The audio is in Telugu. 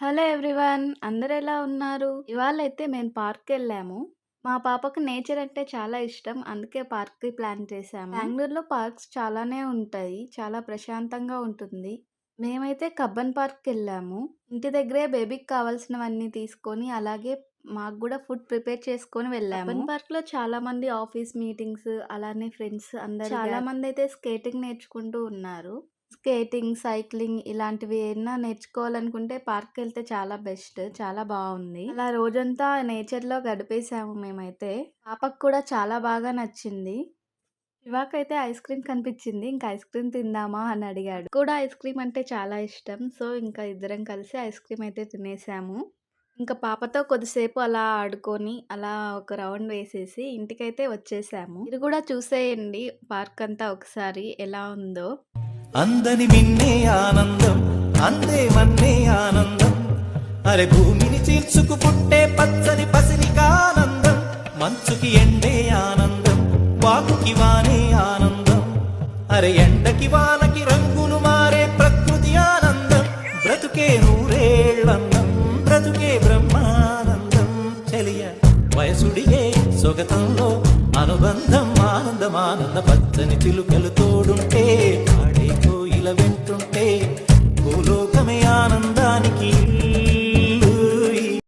Hello everyone. అందరెలా ఉన్నారు? ఇవాళైతే మేము పార్క్‌కెళ్ళాము. మా పాపకు నేచర్ అంటే చాలా ఇష్టం. అందుకే పార్క్‌కి ప్లాన్ చేశాము. బెంగుళూరులో పార్క్స్ చాలానే ఉంటాయి. చాలా ప్రశాంతంగా ఉంటుంది. మేమైతే కబ్బన్ పార్క్‌కెళ్ళాము. ఇంటి దగ్గరే బేబీకి కావాల్సినవన్నీ తీసుకొని, అలాగే మాకు గూడా ఫుడ్ ప్రిపేర్ చేసుకొని వెళ్ళాము. కబ్బన్ పార్క్‌లో చాలా మంది ఆఫీస్ మీటింగ్స్, అలానే ఫ్రెండ్స్ అందరూ చాలా మందైతే స్కేటింగ్ నేర్చుకుంటూ ఉన్నారు. స్కేటింగ్, సైక్లింగ్ ఇలాంటివి ఏమన్నా నేర్చుకోవాలనుకుంటే పార్క్‌కెళ్తే చాలా బెస్ట్. చాలా బావుంది. అలా రోజంతా నేచర్‌లో గడిపేసాము మేమైతే. పాపకు కూడా చాలా బాగా నచ్చింది. శివాకైతే ఐస్ క్రీమ్ కనిపించింది. ఇంక ఐస్ క్రీమ్ తిందామా అని అడిగాడు. కూడా ఐస్ క్రీమ్ అంటే చాలా ఇష్టం. సో, ఇంకా ఇద్దరం కలిసి ఐస్ క్రీమ్ అయితే తినేసాము. ఇంక పాపతో కొద్దిసేపు అలా ఆడుకొని, అలా ఒక రౌండ్ వేసేసి ఇంటికైతే వచ్చేసాము. మీరు కూడా చూసేయండి పార్క్ అంతా ఒకసారి ఎలా ఉందో. అందని మిన్నే ఆనందం, అందే మన్నే ఆనందం. అరే భూమిని చీల్చుకు పుట్టే పచ్చని పసిలికానందం. మంచుకి ఎండే ఆనందం, వాకుకి వానే ఆనందం. అరే ఎండకి వానకి రంగులు మారే ప్రకృతి ఆనందం. బ్రతుకే నూరేళ్ళందం, బ్రతుకే బ్రహ్మానందం. చెలియ వయసుడిగే సొగతంలో అనుబంధం ఆనందం. ఆనంద పచ్చని చిలుకలు తోడుంటే